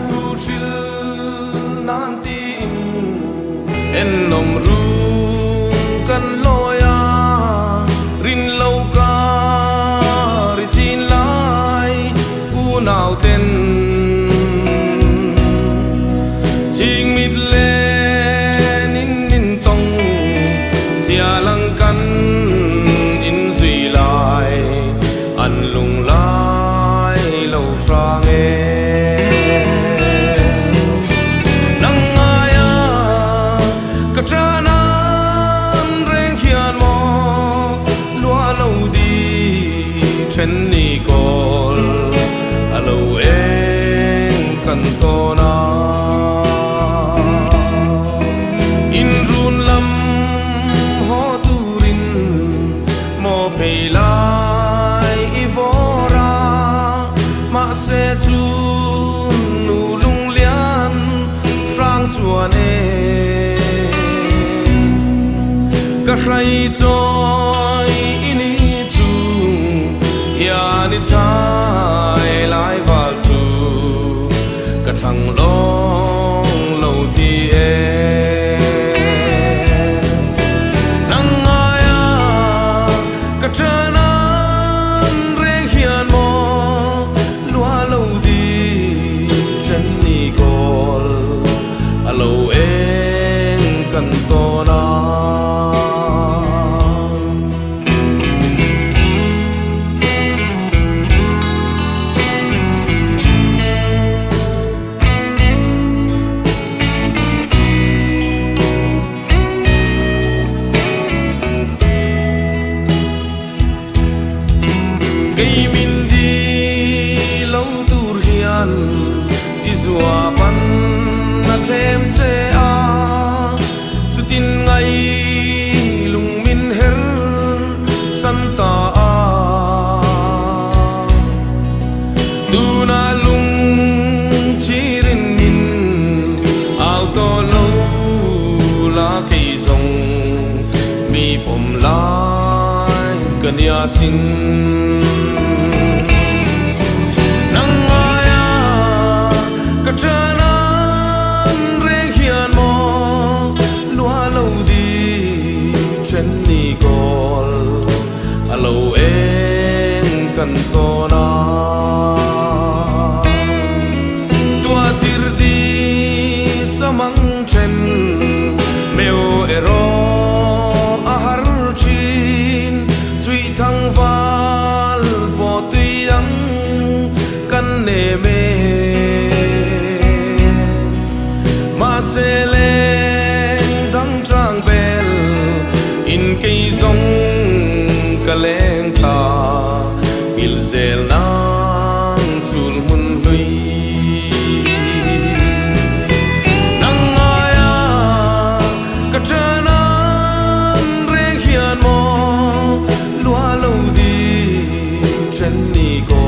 thu chill nan tin en nom ru kan loya rin lâu ca ri chin lai u nào tên ching mit le nin nin tong sia lang kan in zui lai an lung lai lâu sang e nang aya ka tranan reng hian mo lua lâu đi chen ni kol alo en kan to na in run lam ho turin mo pei lai i vora ma se chu nu lung lian rang chuan e ka rai choi ini chu ya ni chai lai val chu ka thang long lâu ti e nang aya ka tranan reng hian mo lua lâu đi chen ni kol alo en kan to na cây min đi lâu tur hian izua pan na thêm che a chu tin ngai lung min her san ta a du na lung chirin min ao to lâu la cây rong mi pom lai kan ya sin ka tranan reng hian mo lua lâu đi chen ni kol alo en kan to na tua tir di samang chen meu ero a har chin chui thang val bo tui yang kan ne me se lên thăng trang bel in cây rong ka leng ta il zel nang sul mun hui nang aya ka tranan reng hian mo lua lâu đi chen ni ko